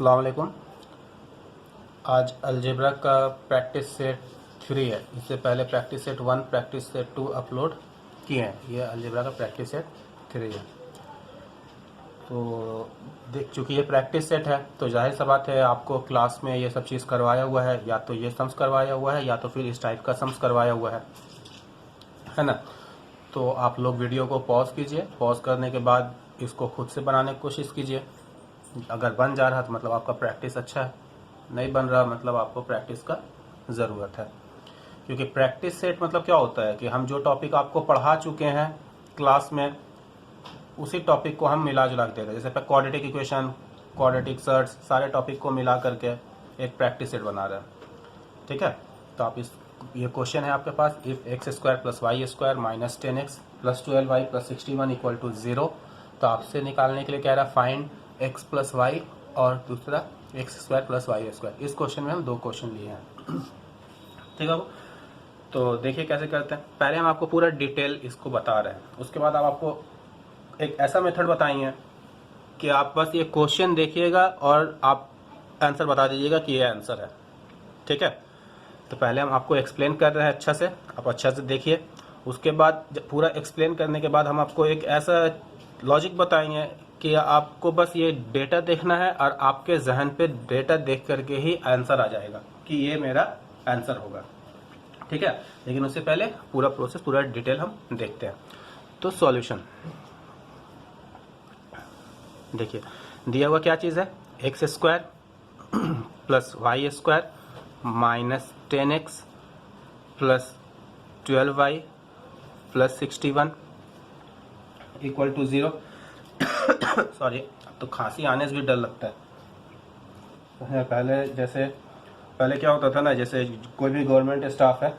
अस्सलाम वालेकुम। आज अलजेब्रा का प्रैक्टिस सेट 3 है। इससे पहले practice set 1, practice set 2 upload किए हैं। ये अलजेब्रा का प्रैक्टिस सेट 3 है। तो देख चूँकि ये प्रैक्टिस सेट है तो जाहिर सा बात है आपको क्लास में ये सब चीज़ करवाया हुआ है, या तो ये सम्स करवाया हुआ है या तो फिर इस टाइप का सम्स करवाया हुआ है ना। तो आप लोग वीडियो को पॉज कीजिए, पॉज करने के बाद इसको खुद से बनाने की कोशिश कीजिए। अगर बन जा रहा तो मतलब आपका प्रैक्टिस अच्छा है, नहीं बन रहा मतलब आपको प्रैक्टिस का ज़रूरत है। क्योंकि प्रैक्टिस सेट मतलब क्या होता है कि हम जो टॉपिक आपको पढ़ा चुके हैं क्लास में उसी टॉपिक को हम मिला जुला के देते हैं। जैसे क्वाड्रेटिक इक्वेशन, क्वाड्रेटिक सर्ट्स, सारे टॉपिक को मिला करके एक प्रैक्टिस सेट बना रहे हैं। ठीक है, तो आप ये क्वेश्चन है आपके पास, if x square plus y square minus 10x plus 12y plus 61 equal to 0। तो आपसे निकालने के लिए कह रहा है फाइंड x प्लस वाई और दूसरा x square plus y square. इस क्वेश्चन में हम 2 क्वेश्चन लिए हैं। ठीक है, तो देखिए कैसे करते हैं। पहले हम आपको पूरा डिटेल इसको बता रहे हैं, उसके बाद आपको एक ऐसा मेथड बताएंगे कि आप बस ये क्वेश्चन देखिएगा और आप आंसर बता दीजिएगा कि ये आंसर है। ठीक है, तो पहले हम आपको एक्सप्लेन कर रहे हैं अच्छा से, आप अच्छा से देखिए। उसके बाद पूरा एक्सप्लेन करने के बाद हम आपको एक ऐसा लॉजिक बताएंगे कि आपको बस ये डेटा देखना है और आपके जहन पे डेटा देख करके ही आंसर आ जाएगा कि ये मेरा आंसर होगा। ठीक है, लेकिन उससे पहले पूरा प्रोसेस, पूरा डिटेल हम देखते हैं। तो सॉल्यूशन देखिए, दिया हुआ क्या चीज़ है, x square plus y square minus 10x plus 12y plus 61 equal to 0। Sorry, अब तो खांसी आने से भी डर लगता है। पहले क्या होता था ना, जैसे कोई भी गवर्नमेंट स्टाफ है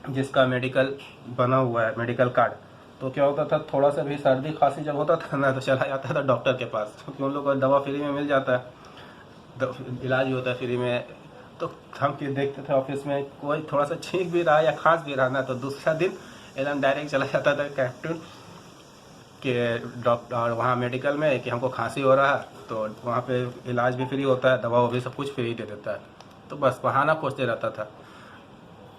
जिसका मेडिकल बना हुआ है, मेडिकल कार्ड, तो क्या होता था, थोड़ा सा भी सर्दी खांसी जब होता था ना तो चला जाता था डॉक्टर के पास, क्योंकि उन लोगों को दवा फ्री में मिल जाता है, इलाज भी होता है फ्री में। तो हम देखते थे ऑफिस में कोई थोड़ा सा छींक भी रहा या खांस भी रहा ना तो दूसरा दिन एकदम डायरेक्ट चला जाता था कैप्टन के डॉक्टर वहाँ मेडिकल में कि हमको खांसी हो रहा है, तो वहाँ पे इलाज भी फ्री होता है, दवा भी सब कुछ फ्री दे देता है। तो बस बहाना खोजते रहता था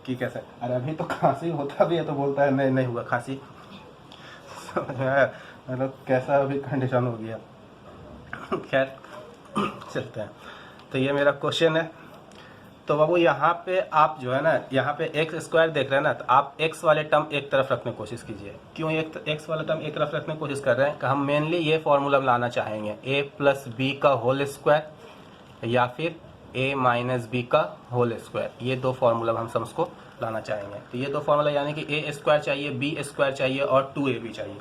कि कैसे, अरे अभी तो खांसी होता भी है तो बोलता है नहीं नहीं हुआ खांसी। मतलब कैसा अभी कंडीशन हो गया। खैर चलते हैं। तो ये मेरा क्वेश्चन है। तो बाबू यहाँ पे आप जो है ना, यहाँ पे एक्स स्क्वायर देख रहे हैं ना, तो आप एक्स वाले टर्म एक तरफ रखने की कोशिश कीजिए। क्यों एक्स वाला टर्म एक तरफ रखने की कोशिश कर रहे हैं कि हम मेनली ये फॉर्मूला लाना चाहेंगे, ए प्लस बी का होल स्क्वायर या फिर ए माइनस बी का होल स्क्वायर। ये 2 फार्मूला हम सम्स को लाना चाहेंगे। तो ये 2 फार्मूला यानी कि ए स्क्वायर चाहिए, बी स्क्वायर चाहिए और 2ab चाहिए।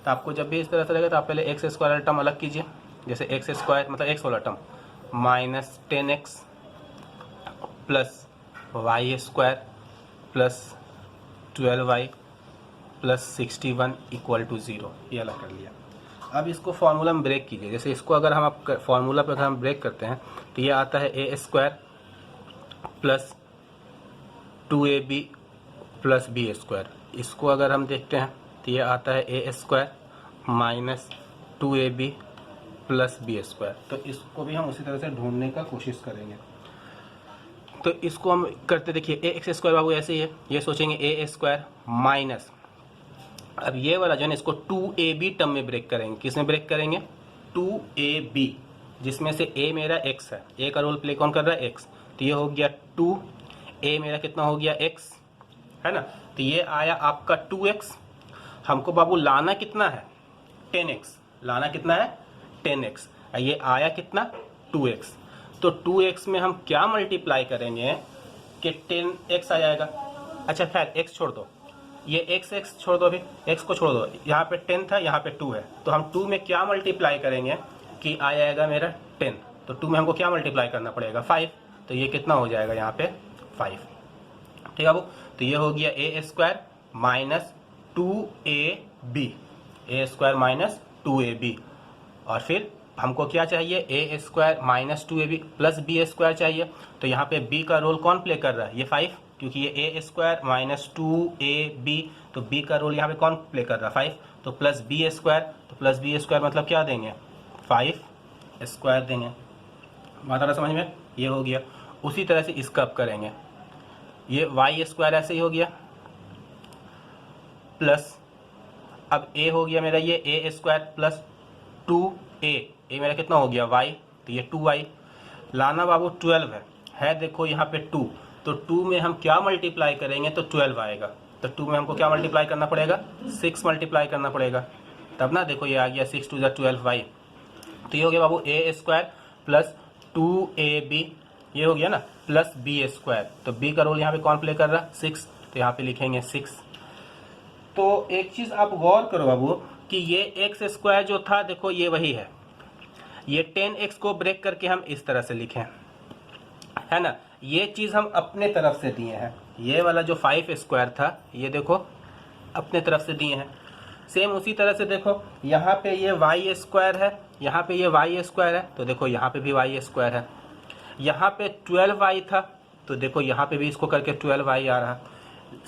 तो आपको जब भी इस तरह से लगेगा तो आप पहले एक्स स्क्वायर वाला टर्म अलग कीजिए। जैसे एक्स स्क्वायर मतलब एक्स वाला term minus 10x plus y square plus 12y plus 61 equal to 0, ये अलग कर लिया। अब इसको फार्मूला में ब्रेक कीजिए। जैसे इसको अगर हम फार्मूला पे अगर हम ब्रेक करते हैं तो ये आता है a square plus 2ab plus b square. इसको अगर हम देखते हैं तो ये आता है a square minus 2ab plus b square. तो इसको भी हम उसी तरह से ढूंढने का कोशिश करेंगे। तो इसको हम करते, देखिए ए एक्स स्क्वायर बाबू ऐसे ही है, ये सोचेंगे ए स्क्वायर माइनस, अब ये वाला जो है ना इसको 2ab टर्म में ब्रेक करेंगे। किस में ब्रेक करेंगे, 2ab, जिसमें से a मेरा x है, a का रोल प्ले कौन कर रहा है, x। तो ये हो गया 2, a मेरा कितना हो गया x है ना। तो ये आया आपका 2x। हमको बाबू लाना कितना है, 10x, लाना कितना है 10x। ये आया कितना 2x। तो 2x में हम क्या मल्टीप्लाई करेंगे कि 10x आ जाएगा। अच्छा खैर x छोड़ दो, ये x छोड़ दो, अभी x को छोड़ दो, यहाँ पे 10 था, यहाँ पे 2 है। तो हम 2 में क्या मल्टीप्लाई करेंगे कि आ जाएगा मेरा 10। तो 2 में हमको क्या मल्टीप्लाई करना पड़ेगा 5। तो ये कितना हो जाएगा यहाँ पे 5। ठीक है बाबू, तो ये हो गया a square minus 2ab, a square minus 2ab। और फिर हमको क्या चाहिए, a square minus 2ab plus b square चाहिए। तो यहाँ पे b का रोल कौन प्ले कर रहा है, ये 5, क्योंकि ये ए स्क्वायर माइनस 2ab, तो b का रोल यहाँ पे कौन प्ले कर रहा है 5। तो प्लस बी स्क्वायर, तो प्लस बी स्क्वायर मतलब क्या देंगे 5 स्क्वायर देंगे। बात आ रहा समझ में, ये हो गया। उसी तरह से इसका अब करेंगे, ये वाई स्क्वायर ऐसे ही हो गया प्लस, अब ए हो गया मेरा ये ए स्क्वायर प्लस 2a, ए मेरा कितना हो गया y, तो ये 2y लाना बाबू 12 है देखो यहाँ पे 2, तो 2 में हम क्या मल्टीप्लाई करेंगे तो 12 आएगा, तो 2 में हमको क्या मल्टीप्लाई करना पड़ेगा 6 मल्टीप्लाई करना पड़ेगा, तब ना देखो ये आ गया 6 2 12y, तो ये हो गया बाबू ए स्क्वायर प्लस 2ab, ये हो गया ना प्लस बी स्क्वायर, तो b का रोल यहाँ पे कौन प्ले कर रहा 6, तो यहाँ पे लिखेंगे 6। तो एक चीज़ आप गौर करो बाबू कि ये एक्स स्क्वायर जो था देखो ये वही है, ये 10x को ब्रेक करके हम इस तरह से लिखें, है ना, ये चीज़ हम अपने तरफ से दिए हैं, ये वाला जो 5 स्क्वायर था ये देखो अपने तरफ से दिए हैं। सेम उसी तरह से देखो यहाँ पे ये वाई स्क्वायर है, यहाँ पे ये वाई स्क्वायर है, तो देखो यहाँ पे भी वाई स्क्वायर है, यहाँ पे 12y था, तो देखो यहाँ पे भी इसको करके 12y आ रहा,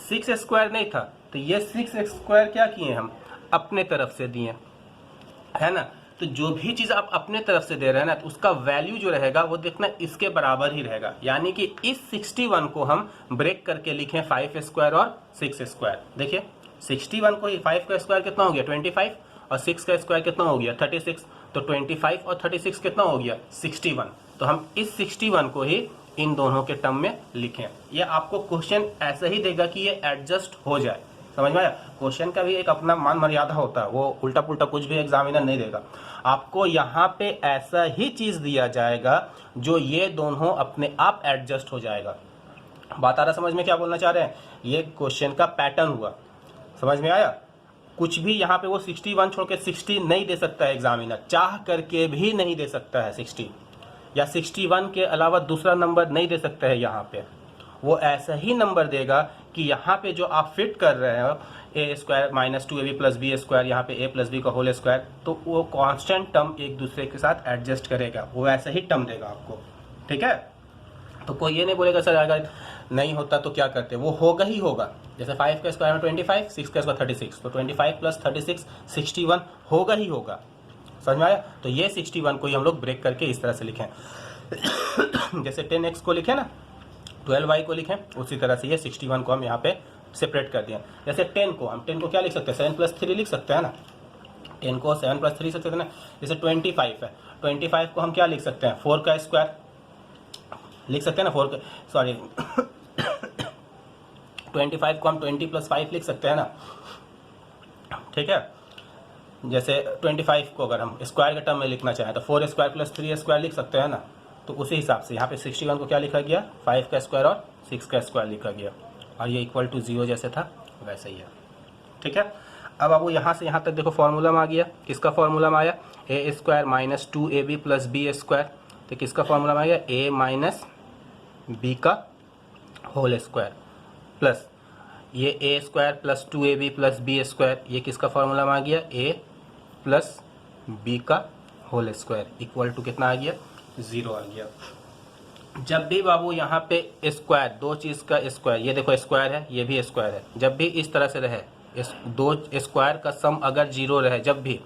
6 स्क्वायर नहीं था, तो ये 6 स्क्वायर क्या किए हम अपने तरफ से दिए, है ना। तो जो भी चीज़ आप अपने तरफ से दे रहे हैं ना, तो उसका वैल्यू जो रहेगा वो देखना इसके बराबर ही रहेगा, यानी कि इस 61 को हम ब्रेक करके लिखें 5 स्क्वायर और 6 स्क्वायर। देखिए 61 को 5 का स्क्वायर कितना हो गया 25 और 6 का स्क्वायर कितना हो गया 36, तो 25 और 36 कितना हो गया 61, तो हम इस 61 को ही इन दोनों के टर्म में लिखें। ये आपको क्वेश्चन ऐसे ही देगा कि ये एडजस्ट हो जाए, समझ में आया। क्वेश्चन का भी एक अपना मान मर्यादा होता है, वो उल्टा पुल्टा कुछ भी एग्जामिनर नहीं देगा आपको, यहाँ पे ऐसा ही चीज़ दिया जाएगा जो ये दोनों अपने आप एडजस्ट हो जाएगा। बात आ रहा समझ में क्या बोलना चाह रहे हैं, ये क्वेश्चन का पैटर्न हुआ, समझ में आया। कुछ भी यहाँ पे वो 61 छोड़ के 60 नहीं दे सकता है एग्जामिनर, चाह करके भी नहीं दे सकता है 60, या 61 के अलावा दूसरा नंबर नहीं दे सकता है यहाँ पे, वो ऐसा ही नंबर देगा कि यहाँ पे जो आप फिट कर रहे हो a square minus 2ab plus b square, यहाँ पे ए प्लस बी का होल स्क्वायर, तो वो कांस्टेंट टर्म एक दूसरे के साथ एडजस्ट करेगा, वो ऐसा ही टर्म देगा आपको, ठीक है। तो कोई ये नहीं बोलेगा सर अगर नहीं होता तो क्या करते, वो होगा ही होगा। जैसे 5 का स्क्वायर में 25, 6 का स्क्वायर 36, तो 25 प्लस 36 61 होगा ही होगा, समझ में आया। तो ये 61 को ही हम लोग ब्रेक करके इस तरह से लिखें जैसे 10x को लिखे ना 12y को लिखें, उसी तरह से ये 61 को हम यहाँ पे सेपरेट कर दिया। जैसे 10 को क्या लिख सकते हैं 7 प्लस 3 लिख सकते हैं ना, 10 को 7 प्लस 3 लिख सकते हैं ना। जैसे 25 है, 25 को हम क्या लिख सकते हैं 4 का स्क्वायर लिख सकते हैं ना, 25 को हम 20 प्लस 5 लिख सकते हैं ना, ठीक है। जैसे 25 को अगर हम स्क्वायर के टर्म में लिखना चाहें तो 4 स्क्वायर प्लस 3 स्क्वायर लिख सकते हैं ना, तो उसी हिसाब से यहाँ पे 61 को क्या लिखा गया 5 का स्क्वायर और 6 का स्क्वायर लिखा गया, और ये इक्वल टू 0 जैसे था वैसे ही है, ठीक है। अब आपको यहाँ से यहाँ तक देखो फॉर्मूला में आ गया, किसका फॉर्मूला में आया a square minus 2ab plus b square, तो किसका फॉर्मूला में आ गया ए माइनस बी का होल स्क्वायर प्लस ये a square plus 2ab plus b square, ये किसका फॉर्मूला में आ गया ए प्लस बी का होल स्क्वायर इक्वल टू कितना आ गया 0 आ गया। जब भी बाबू यहाँ पे स्क्वायर, दो चीज़ का स्क्वायर, ये देखो स्क्वायर है ये भी स्क्वायर है, जब भी इस तरह से रहे इस दो स्क्वायर का सम अगर 0 रहे जब भी,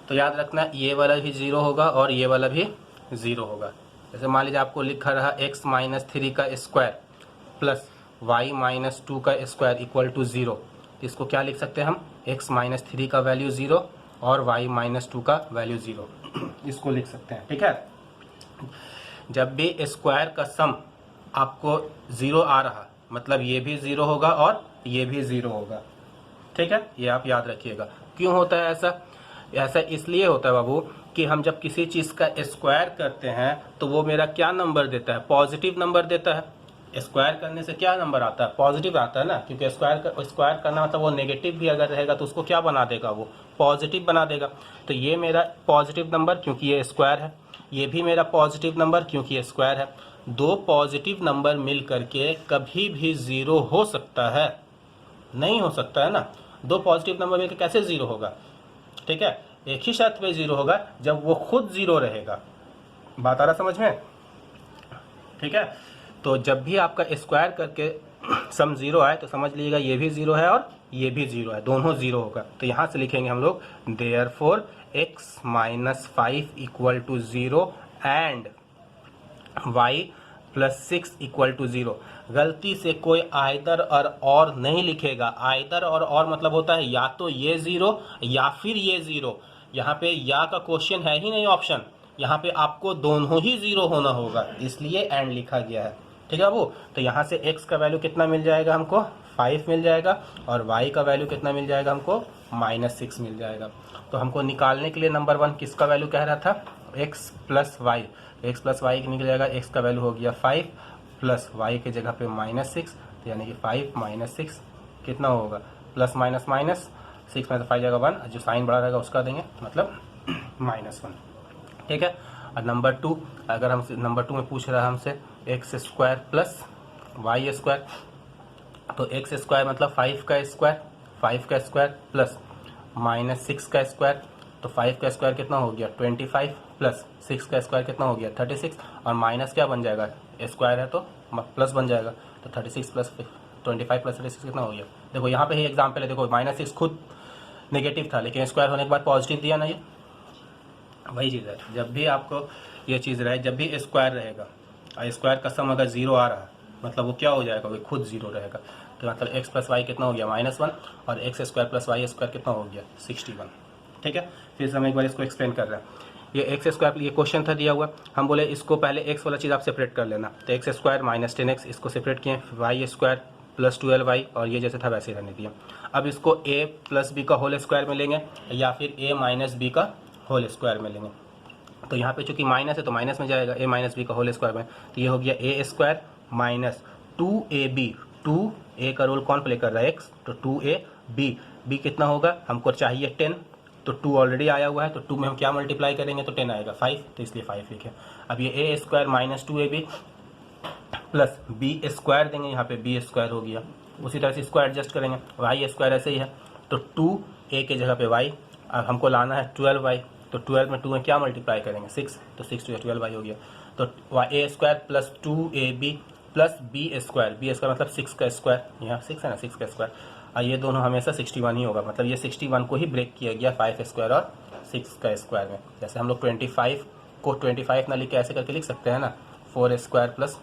तो याद रखना ये वाला भी 0 होगा और ये वाला भी 0 होगा। जैसे मान लीजिए आपको लिखा रहा x माइनस 3 का स्क्वायर प्लस y माइनस 2 का स्क्वायर इक्वल टू 0, इसको क्या लिख सकते हैं हम x माइनस 3 का वैल्यू 0 और y माइनस 2 का वैल्यू 0, इसको लिख सकते हैं, ठीक है। जब भी स्क्वायर का सम आपको 0 आ रहा मतलब ये भी 0 होगा और ये भी 0 होगा, ठीक है, ये आप याद रखिएगा। क्यों होता है ऐसा, ऐसा इसलिए होता है बाबू कि हम जब किसी चीज़ का स्क्वायर करते हैं तो वो मेरा क्या नंबर देता है पॉजिटिव नंबर देता है। स्क्वायर करने से क्या नंबर आता है पॉजिटिव आता है ना, क्योंकि स्क्वायर करना मतलब वो नेगेटिव भी अगर रहेगा तो उसको क्या बना देगा वो पॉजिटिव बना देगा। तो ये मेरा पॉजिटिव नंबर क्योंकि ये स्क्वायर है, ये भी मेरा पॉजिटिव नंबर क्योंकि ये स्क्वायर है। दो पॉजिटिव नंबर मिल करके कभी भी 0 हो सकता है, नहीं हो सकता है ना। दो पॉजिटिव नंबर मिलकर कैसे 0 होगा, ठीक है। एक ही शर्त पे 0 होगा जब वो खुद 0 रहेगा। बात आ रहा समझ में, ठीक है। तो जब भी आपका स्क्वायर करके सम 0 आए तो समझ लीजिएगा ये भी 0 है और ये भी 0 है, दोनों 0 होगा। तो यहाँ से लिखेंगे हम लोग therefore x minus 5 equal to 0 and y plus 6 equal to 0। गलती से कोई आइदर और नहीं लिखेगा। आइदर और मतलब होता है या तो ये 0 या फिर ये 0। यहाँ पे या का क्वेश्चन है ही नहीं ऑप्शन, यहाँ पे आपको दोनों ही 0 होना होगा, इसलिए एंड लिखा गया है। ठीक है वो, तो यहाँ से x का वैल्यू कितना मिल जाएगा हमको, 5 मिल जाएगा, और y का वैल्यू कितना मिल जाएगा हमको, -6 मिल जाएगा। तो हमको निकालने के लिए नंबर 1 किसका वैल्यू कह रहा था, x plus y. x plus y निकल जाएगा, x का वैल्यू हो गया 5 प्लस y के जगह पे -6, तो यानी कि 5 - 6 कितना होगा, प्लस माइनस माइनस 6 में से 5 जाएगा 1, जो साइन बड़ा रहेगा उसका देंगे, मतलब -1। ठीक है। और नंबर 2, अगर हमसे नंबर 2 में पूछ रहा है हमसे x square plus y square, तो x स्क्वायर मतलब 5 का स्क्वायर, 5 का स्क्वायर प्लस -6 का स्क्वायर, तो 5 का स्क्वायर कितना हो गया 25 प्लस 6 का स्क्वायर कितना हो गया 36, और माइनस क्या बन जाएगा, स्क्वायर है तो प्लस बन जाएगा, तो 36 प्लस 25 प्लस 36 कितना हो गया। देखो यहाँ पे ही एग्जाम्पल है, देखो -6 खुद नेगेटिव था लेकिन स्क्वायर होने के बाद पॉजिटिव दिया ना, ये वही चीज़ है। जब भी आपको ये चीज़ रहे, जब भी स्क्वायर रहेगा और स्क्वायर का सम अगर 0 आ रहा है, मतलब वो क्या हो जाएगा, वो खुद 0 रहेगा। तो मतलब x प्लस वाई कितना हो गया -1, और x square plus y square कितना हो गया 61। ठीक है। फिर से हम एक बार इसको एक्सप्लेन कर रहे हैं। ये एक्स स्क्वायर, ये क्वेश्चन था दिया हुआ, हम बोले इसको पहले एक्स वाला चीज़ आप सेपरेट कर लेना, तो एक्स स्क्वायर -10x इसको सेपरेट किए, वाई स्क्वायर प्लस 12y, और ये जैसे था वैसे ही रहने दिया। अब इसको a प्लस बी का होल स्क्वायर में लेंगे या फिर a माइनस बी का होल स्क्वायर में लेंगे। तो यहाँ पे चूंकि माइनस है तो माइनस में जाएगा, a माइनस बी का होल स्क्वायर में, तो ये हो गया a square minus 2ab, 2a का रोल कौन प्ले कर रहा है x, तो 2ab, b कितना होगा हमको चाहिए 10, तो 2 ऑलरेडी आया हुआ है, तो 2 में हम क्या मल्टीप्लाई करेंगे तो 10 आएगा 5, तो इसलिए 5 लिखे। अब ये a square minus 2ab plus b square देंगे, यहाँ पे बी स्क्वायर हो गया, उसी तरह से स्क्वायर एडजस्ट करेंगे, वाई स्क्वायर ऐसे ही है, तो 2a के जगह पे y, अब हमको लाना है 12y, तो 12 में 2 में क्या मल्टीप्लाई करेंगे 6, तो 6 to 12y हो गया, तो a square plus 2ab plus b square मतलब 6 का स्क्वायर, यहाँ 6 है ना, 6 का स्क्वायर, और ये दोनों हमेशा 61 ही होगा, मतलब ये 61 को ही ब्रेक किया गया 5 स्क्वायर और 6 का स्क्वायर में। जैसे हम लोग 25 को 25 ना लिख के ऐसे करके लिख सकते हैं ना, 4 स्क्वायर प्लस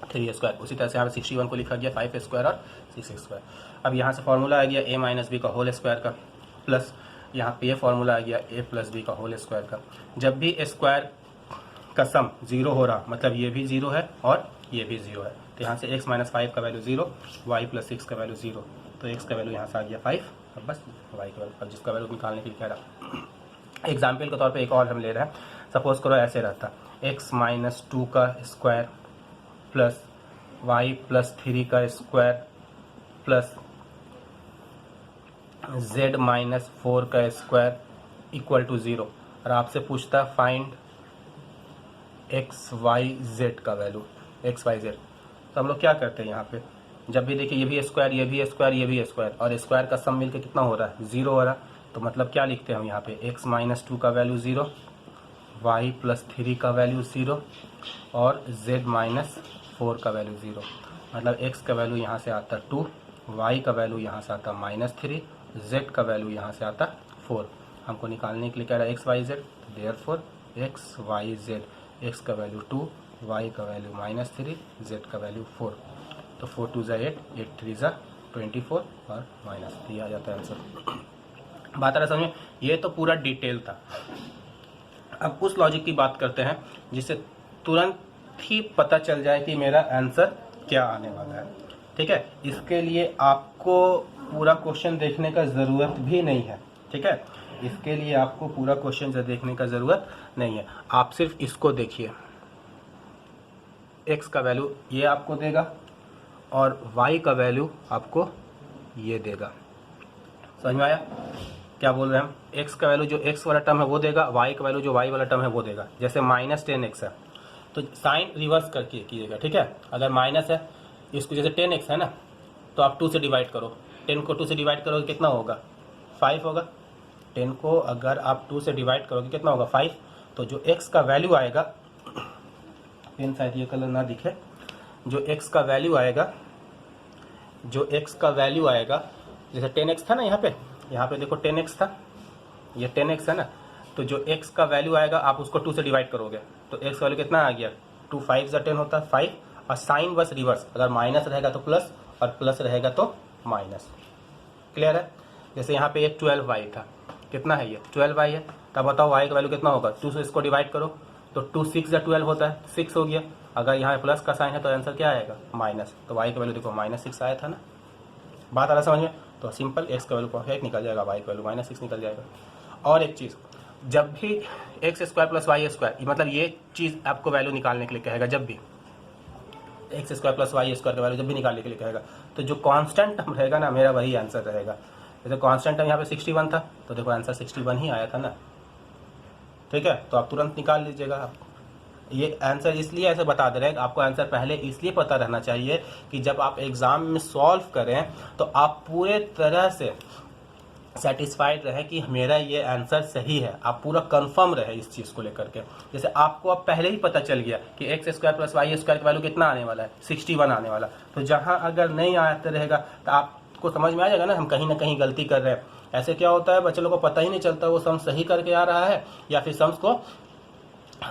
3 स्क्वायर, उसी तरह से यहाँ पे 61 को लिखा गया 5 स्क्वायर और 6 स्क्वायर। अब यहाँ से फॉर्मूला आ गया a माइनस बी का होल स्क्वायर का, प्लस यहाँ पे ये फॉर्मूला आ गया a प्लस बी का होल स्क्वायर का। जब भी स्क्वायर का सम 0 हो रहा, मतलब ये भी 0 है और ये भी 0 है, तो यहाँ से x माइनस 5 का वैल्यू 0, y प्लस 6 का वैल्यू 0, तो x का वैल्यू यहाँ से आ गया 5, अब बस y का वैल्यू, अब जिसका वैल्यू निकालने के लिए कह रहा। एग्जाम्पल के तौर पे एक और हम ले रहे हैं, सपोज करो ऐसे रहता x माइनस 2 का स्क्वायर प्लस y प्लस 3 का स्क्वायर प्लस z माइनस 4 का स्क्वायर इक्वल टू 0, और आपसे पूछता फाइंड एक्स वाई जेड का वैल्यू, एक्स वाई जेड। तो हम लोग क्या करते हैं यहाँ पे, जब भी देखिए ये भी स्क्वायर, ये भी स्क्वायर, ये भी स्क्वायर, और स्क्वायर का सम मिलके कितना हो रहा है 0 हो रहा है, तो मतलब क्या लिखते हैं हम यहाँ पे, x माइनस 2 का वैल्यू 0, y प्लस 3 का वैल्यू 0, और z माइनस 4 का वैल्यू 0, मतलब x का वैल्यू यहाँ से आता 2, y का वैल्यू यहाँ से आता -3, z का वैल्यू यहाँ से आता 4। हमको निकालने के लिए कह रहा है x y z, therefore x y z, x का वैल्यू 2, वाई का वैल्यू -3, जेड का वैल्यू 4, तो 4 2 8, 8 3 24 और -3 आ जाता है आंसर। बात आ रहा समझ में, ये तो पूरा डिटेल था। अब उस लॉजिक की बात करते हैं जिससे तुरंत ही पता चल जाए कि मेरा आंसर क्या आने वाला है। ठीक है, इसके लिए आपको पूरा क्वेश्चन देखने का ज़रूरत भी नहीं है। ठीक है, इसके लिए आपको पूरा क्वेश्चन देखने का ज़रूरत नहीं है, आप सिर्फ इसको देखिए, x का वैल्यू ये आपको देगा और y का वैल्यू आपको ये देगा। समझ में आया क्या बोल रहे हैं हम, x का वैल्यू जो x वाला टर्म है वो देगा, y का वैल्यू जो y वाला टर्म है वो देगा। जैसे -10x है तो साइन रिवर्स करके कीजिएगा। ठीक है, अगर माइनस है इसको, जैसे 10x है ना, तो आप 2 से डिवाइड करो, 10 को 2 से डिवाइड करोगे कितना होगा 5 होगा। 10 को अगर आप 2 से डिवाइड करोगे कितना होगा 5, तो जो x का वैल्यू आएगा, पेन शायद ये कलर ना दिखे, जो x का वैल्यू आएगा, जो x का वैल्यू आएगा, जैसे 10x था ना, यहाँ पे देखो 10x था, ये 10x है ना, तो जो x का वैल्यू आएगा आप उसको 2 से डिवाइड करोगे तो x वैल्यू कितना आ गया 2 5 10 होता है 5, और साइन बस रिवर्स, अगर माइनस रहेगा तो प्लस और प्लस रहेगा तो माइनस। क्लियर है? जैसे यहाँ पे एक 12y था, कितना है ये 12y है, तब बताओ y का वैल्यू कितना होगा, 2 से इसको डिवाइड करो तो 2 6 या 12 होता है, 6 हो गया। अगर यहाँ प्लस का साइन है तो आंसर क्या आएगा माइनस, तो y का वैल्यू देखो -6 आया था ना। बात आ रहा समझ में? तो सिंपल x का वैल्यू परफेक्ट निकल जाएगा, y का वैल्यू -6 निकल जाएगा। और एक चीज़, जब भी x² + y², मतलब ये चीज़ आपको वैल्यू निकालने के लिए कहेगा, जब भी x² + y² का वैल्यू जब भी निकालने के लिए कहेगा, तो जो कांस्टेंट टर्म रहेगा ना मेरा वही आंसर रहेगा। जैसे कांस्टेंट टर्म यहाँ पे 61 था, तो देखो आंसर 61 ही आया था ना। ठीक है, तो आप तुरंत निकाल लीजिएगा। आप ये आंसर इसलिए ऐसे बता दे रहे हैं कि आपको आंसर पहले इसलिए पता रहना चाहिए कि जब आप एग्ज़ाम में सॉल्व करें तो आप पूरे तरह से सेटिस्फाइड रहे कि मेरा ये आंसर सही है, आप पूरा कंफर्म रहे इस चीज़ को लेकर के। जैसे आपको अब पहले ही पता चल गया कि x² + y² का वैल्यू कितना आने वाला है, 61 आने वाला। तो जहाँ अगर नहीं आता रहेगा तो आपको समझ में आ जाएगा ना हम कहीं ना कहीं गलती कर रहे हैं। ऐसे क्या होता है, बच्चे लोग को पता ही नहीं चलता वो सम्स सही करके आ रहा है या फिर सम्स को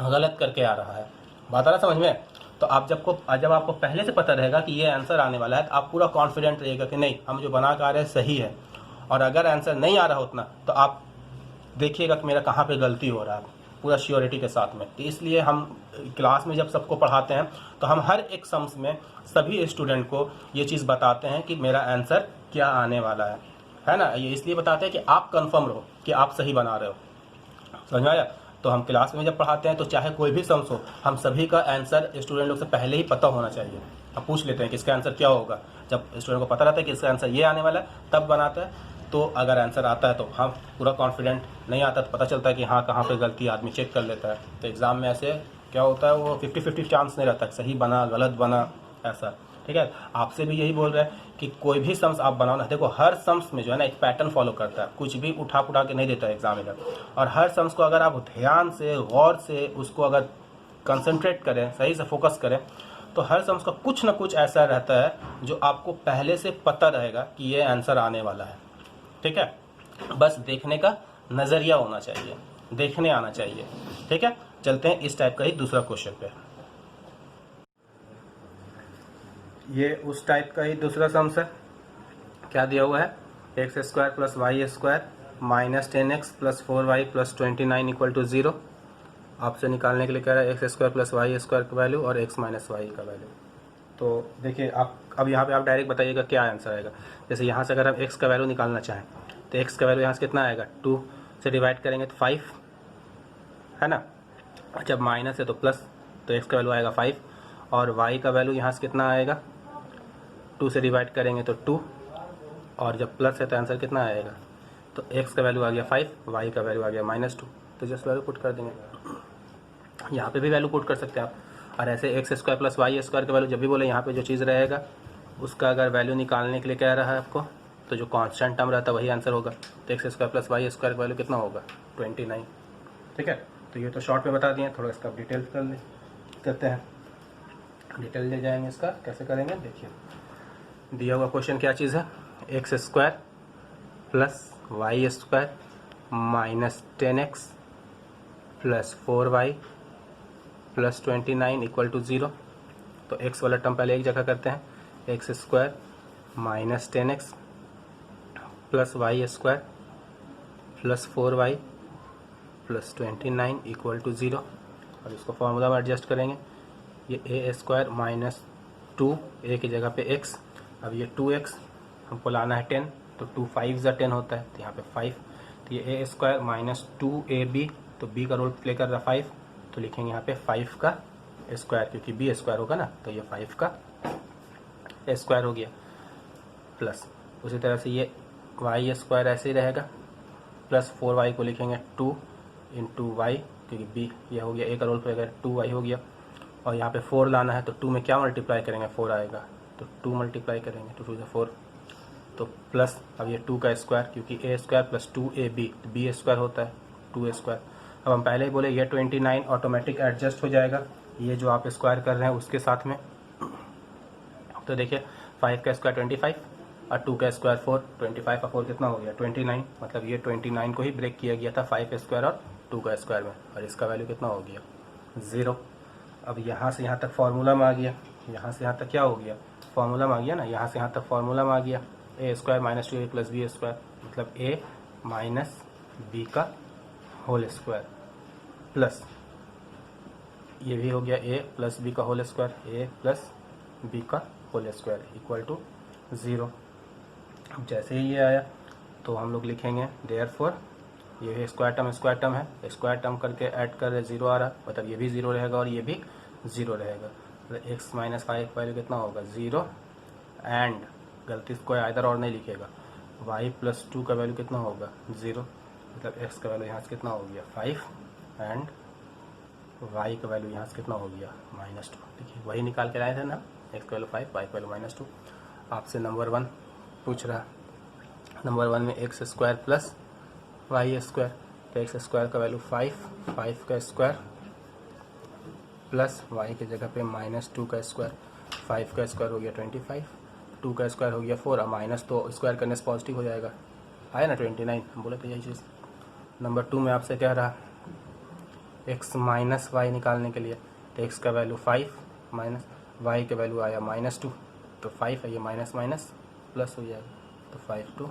गलत करके आ रहा है। बात आ रहा समझ में? तो आप जब आपको पहले से पता रहेगा कि ये आंसर आने वाला है तो आप पूरा कॉन्फिडेंट रहिएगा कि नहीं हम जो बना के आ रहे हैं सही है। और अगर आंसर नहीं आ रहा उतना तो आप देखिएगा कि मेरा कहाँ पे गलती हो रहा है, पूरा श्योरिटी के साथ में। तो इसलिए हम क्लास में जब सबको पढ़ाते हैं तो हम हर एक सम्स में सभी स्टूडेंट को ये चीज़ बताते हैं कि मेरा आंसर क्या आने वाला है ना। ये इसलिए बताते हैं कि आप कंफर्म रहो कि आप सही बना रहे हो। समझ में आया? तो हम क्लास में जब पढ़ाते हैं तो चाहे कोई भी सम्स हो, हम सभी का आंसर स्टूडेंट लोग से पहले ही पता होना चाहिए। हम पूछ लेते हैं कि इसका आंसर क्या होगा, जब स्टूडेंट को पता रहता है कि इसका आंसर ये आने वाला है तब बनाता है। तो अगर आंसर आता है तो हम पूरा कॉन्फिडेंट, नहीं आता तो पता चलता है कि हाँ कहाँ पे गलती, आदमी चेक कर लेता है। तो एग्ज़ाम में ऐसे क्या होता है, वो 50-50 चांस नहीं रहता सही बना गलत बना ऐसा। ठीक है, आपसे भी यही बोल रहे हैं कि कोई भी सम्स आप बनाओ ना, देखो हर सम्स में जो है ना एक पैटर्न फॉलो करता है, कुछ भी उठा पुठा के नहीं देता है एग्जामिनर। और हर सम्स को अगर आप ध्यान से गौर से उसको अगर कंसंट्रेट करें, सही से फोकस करें, तो हर सम्स का कुछ ना कुछ ऐसा रहता है जो आपको पहले से पता रहेगा कि ये आंसर आने वाला है। ठीक है, बस देखने का नज़रिया होना चाहिए, देखने आना चाहिए। ठीक है, चलते हैं इस टाइप का ही दूसरा क्वेश्चन पे। ये उस टाइप का ही दूसरा सम्स है। क्या दिया हुआ है, x² + y² -10x + 4y + 29 = 0। आपसे निकालने के लिए कह रहा है x² + y² का वैल्यू और x - y का वैल्यू। तो देखिए आप अब यहाँ पे आप डायरेक्ट बताइएगा क्या आंसर आएगा। जैसे यहाँ से अगर हम x का वैल्यू निकालना चाहें तो x का वैल्यू यहाँ से कितना आएगा, 2 से डिवाइड करेंगे तो 5 है ना। जब माइनस है तो प्लस, तो x का वैल्यू आएगा 5। और y का वैल्यू यहाँ से कितना आएगा, 2 से डिवाइड करेंगे तो 2, और जब प्लस है तो आंसर कितना आएगा, तो x का वैल्यू आ गया 5, y का वैल्यू आ गया -2। तो जस्ट वैल्यू पुट कर देंगे, यहाँ पे भी वैल्यू पुट कर सकते हैं आप। और ऐसे x² + y² का वैल्यू जब भी बोले यहाँ पे जो चीज़ रहेगा उसका अगर वैल्यू निकालने के लिए कह रहा है आपको, तो जो कांस्टेंट टर्म रहता है वही आंसर होगा। तो x² + y² का वैल्यू कितना होगा, 29। ठीक है, तो ये तो शॉर्ट में बता दिए, थोड़ा इसका डिटेल करते हैं, डिटेल ले जाएंगे। इसका कैसे करेंगे देखिए, दिया हुआ क्वेश्चन क्या चीज़ है, x² + y² -10x + 4y + 29 = 0। तो x वाला टर्म पहले एक जगह करते हैं, x² -10x + y² + 4y + 29 = 0। और इसको फॉर्मूला में एडजस्ट करेंगे, ये a² - 2 a की जगह पे x, अब ये 2x हमको लाना है 10, तो 2 5 × 10 होता है, तो यहाँ पे 5। तो ये a² - 2ab, तो b का रोल प्ले कर रहा 5, तो लिखेंगे यहाँ पे 5 का स्क्वायर, क्योंकि b² होगा ना, तो ये 5 का स्क्वायर हो गया। प्लस उसी तरह से ये y² ऐसे ही रहेगा, प्लस 4y को लिखेंगे 2 × y, क्योंकि b ये हो गया, a का रोल प्ले कर 2y हो गया। और यहाँ पे 4 लाना है, तो 2 में क्या मल्टीप्लाई करेंगे, 4 आएगा, तो 2 मल्टीप्लाई करेंगे, 2 × 2 = 4। तो प्लस अब ये 2 का स्क्वायर, क्योंकि a² + 2ab b² होता है 2a²। अब हम पहले ही बोले ये 29 ऑटोमेटिक एडजस्ट हो जाएगा ये जो आप स्क्वायर कर रहे हैं उसके साथ में। तो देखिए 5 का स्क्वायर 25 और 2 का स्क्वायर 4, 25 का 4 कितना हो गया 29, मतलब ये 29 को ही ब्रेक किया गया था 5 स्क्वायर और 2 का स्क्वायर में, और इसका वैल्यू कितना हो गया 0। अब यहाँ से यहाँ तक फार्मूला में आ गया, यहाँ से यहाँ तक क्या हो गया, फार्मूला में आ गया ना, यहाँ से यहाँ तक फार्मूला में आ गया a square minus 2a plus b square, मतलब a माइनस बी का होल स्क्वायर प्लस ये भी हो गया a प्लस बी का whole square, a plus b का होल स्क्वायर इक्वल टू 0। अब जैसे ही ये आया तो हम लोग लिखेंगे देयरफॉर, ये स्क्वायर टर्म है, स्क्वायर टर्म करके ऐड कर रहे 0 आ रहा, मतलब ये भी 0 रहेगा और ये भी 0 रहेगा, मतलब x माइनस 5 वैल्यू कितना होगा 0, एंड गलती से कोई आइदर और नहीं लिखेगा, y प्लस 2 का वैल्यू कितना होगा 0, मतलब x का वैल्यू यहाँ से कितना हो गया 5, एंड y का वैल्यू यहाँ से कितना हो गया -2। देखिए वही निकाल के लाए थे ना, x का वैल्यू 5, y का वैल्यू -2। आपसे नंबर 1 पूछ रहा, नंबर 1 में x square plus y square, तो एक्स स्क्वायर का वैल्यू 5 का स्क्वायर प्लस वाई की जगह पे -2 का स्क्वायर, 5 का स्क्वायर हो गया 25, 2 का स्क्वायर हो गया 4, अब माइनस तो स्क्वायर करने से पॉजिटिव हो जाएगा, आया ना 29, हम बोले तो यही चीज़। नंबर 2 में आपसे कह रहा x माइनस वाई निकालने के लिए, तो x का वैल्यू 5 माइनस वाई का वैल्यू आया -2, तो 5 है ये माइनस माइनस प्लस हो जाएगा, तो 5 to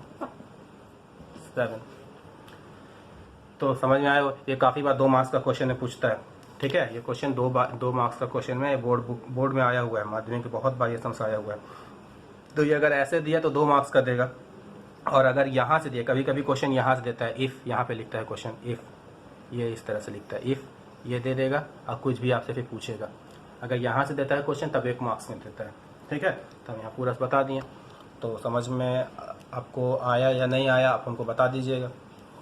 7। तो समझ में आया, ये काफ़ी बार 2 मार्क्स का क्वेश्चन है पूछता है, ठीक है, ये क्वेश्चन 2 मार्क्स का क्वेश्चन में बोर्ड में आया हुआ है, माध्यमिक के बहुत बार ये समझ आया हुआ है। तो ये अगर ऐसे दिया तो 2 मार्क्स का देगा, और अगर यहाँ से दिया, कभी कभी क्वेश्चन यहाँ से देता है, इफ़ यहाँ पे लिखता है क्वेश्चन, इफ़ ये इस तरह से लिखता है, इफ़ ये दे देगा और कुछ भी आपसे फिर पूछेगा, अगर यहाँ से देता है क्वेश्चन तब 1 मार्क्स में देता है, ठीक है। तो हम यहाँ पूरा बता दिए, तो समझ में आपको आया या नहीं आया आप हमको बता दीजिएगा,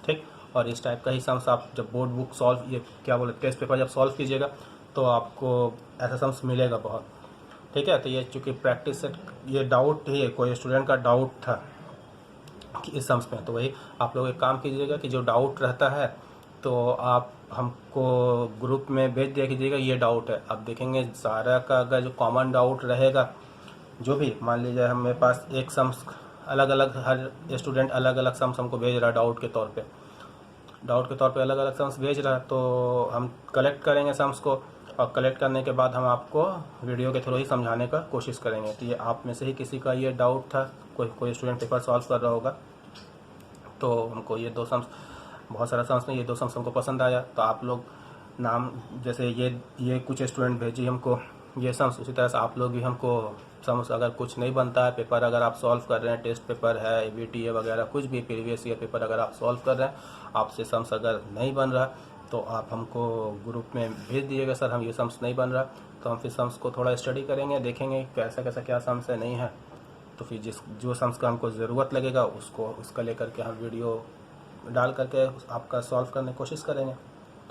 ठीक। और इस टाइप का ही सम्स आप जब बोर्ड बुक सॉल्व, ये क्या बोले, टेस्ट पेपर जब सॉल्व कीजिएगा तो आपको ऐसा सम्स मिलेगा बहुत, ठीक है। तो ये चूँकि प्रैक्टिस से ये डाउट ही, कोई स्टूडेंट का डाउट था कि इस सम्स में, तो वही आप लोग एक काम कीजिएगा कि जो डाउट रहता है तो आप हमको ग्रुप में भेज दिया कीजिएगा, ये डाउट है। अब देखेंगे सारा का अगर जो कॉमन डाउट रहेगा, जो भी मान लीजिए हमारे पास एक सम्स अलग अलग, हर स्टूडेंट अलग अलग सम्स हमको भेज रहा है डाउट के तौर पे अलग अलग सम्स भेज रहा है, तो हम कलेक्ट करेंगे सम्स को, और कलेक्ट करने के बाद हम आपको वीडियो के थ्रू ही समझाने का कोशिश करेंगे। तो ये आप में से ही किसी का ये डाउट था, कोई स्टूडेंट पेपर सॉल्व कर रहा होगा, तो हमको ये 2 सम्स, बहुत सारा सम्स में ये 2 सम्स हमको पसंद आया, तो आप लोग नाम, जैसे ये कुछ स्टूडेंट भेजिए हमको ये सम्स, उसी तरह से आप लोग भी हमको सम्स, अगर कुछ नहीं बनता है पेपर, अगर आप सॉल्व कर रहे हैं, टेस्ट पेपर है, ABT है वगैरह, कुछ भी प्रीवियस ईयर पेपर अगर आप सॉल्व कर रहे हैं, आपसे सम्स अगर नहीं बन रहा तो आप हमको ग्रुप में भेज दीजिएगा, सर हम ये सम्स नहीं बन रहा, तो हम फिर सम्स को थोड़ा स्टडी करेंगे, देखेंगे कैसा क्या सम्स है, नहीं है तो फिर जो सम्स का हमको ज़रूरत लगेगा उसका लेकर के हम वीडियो डाल करके आपका सॉल्व करने की कोशिश करेंगे,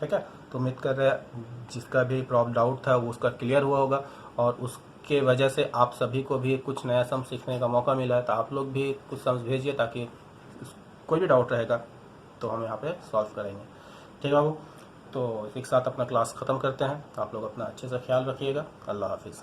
ठीक है। तो उम्मीद कर रहे हैं जिसका भी प्रॉब्लम डाउट था वो उसका क्लियर हुआ होगा, और उसके वजह से आप सभी को भी कुछ नया सम सीखने का मौका मिला है। तो आप लोग भी कुछ सम्स भेजिए, ताकि कोई भी डाउट रहेगा तो हम यहाँ पे सॉल्व करेंगे, ठीक है बाबू। तो एक साथ अपना क्लास ख़त्म करते हैं, आप लोग अपना अच्छे से ख्याल रखिएगा, अल्लाह हाफिज़।